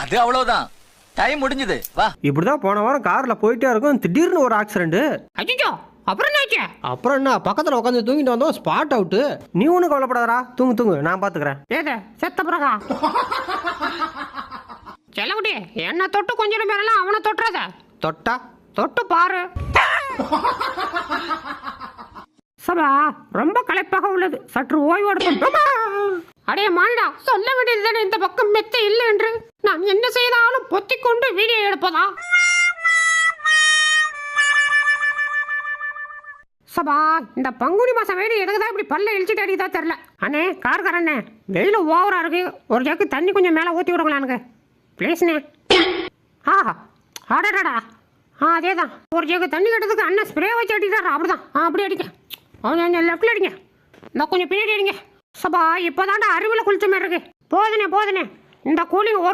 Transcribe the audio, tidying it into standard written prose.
அது அவ்வளவுதான், டைம் முடிஞ்சது, வா. இப்படிதான் போன வாரம் கார்ல போயிட்டே இருக்கும், திடீர்னு ஒரு ஆக்சிடென்ட். அச்சோ, அப்புறம் என்னாச்சு? அப்புறம் என்ன, பக்கத்துல உட்காந்து தூங்கிட்டு வந்தோம், ஸ்பாட் அவுட். நீ ஒன்றும் கவலைப்படாதடா, தூங்கு தூங்கு, நான் பாத்துக்கிறேன். ஏது செத்த பிறகா? செல்லகுட்டி, என்ன தொட்டு கொஞ்சம் பேரெல்லாம் அவனை தொட்டுறத. தொட்டா தொட்டு பாரு. சபா, ரொம்ப களைப்பாக உள்ளது, சற்று ஓய்வு எடுக்கும். அடே மானிடா, சொல்ல வேண்டியதுதானே இந்த பக்கம் மெத்த இல்லை என்று. நான் என்ன செய்தாலும் பொத்திக் கொண்டு வீடியோ எடுப்பதா? சபா, இந்த பங்குனி மாசம் வெயில் எதுக்குதான் இப்படி பல்ல இழிச்சிட்டு அடிக்குதா தெரியல. அண்ணே கார்காரண்ணே, வெயில் ஓவரா இருக்கு, ஒரு ஜக்கு தண்ணி கொஞ்சம் மேலே ஊற்றி விடுங்களானுங்க ப்ளீஸ்ண்ணே. ஆஹா, ஆடாடாடா, அதே தான், ஒரு ஜக்கு தண்ணி கட்டுறதுக்கு அண்ணன் ஸ்ப்ரே வச்சு அடிக்கிறாரா? அப்படிதான், அப்படி அடிக்க. அவன் லெஃப்டில் அடிங்க, இந்த கொஞ்சம் பின்னாடி அடிங்க. சபா, இப்போதான்டா அருவியில் குளிச்ச மாதிரி இருக்கு. போதுனே இந்த கூலி ஒரு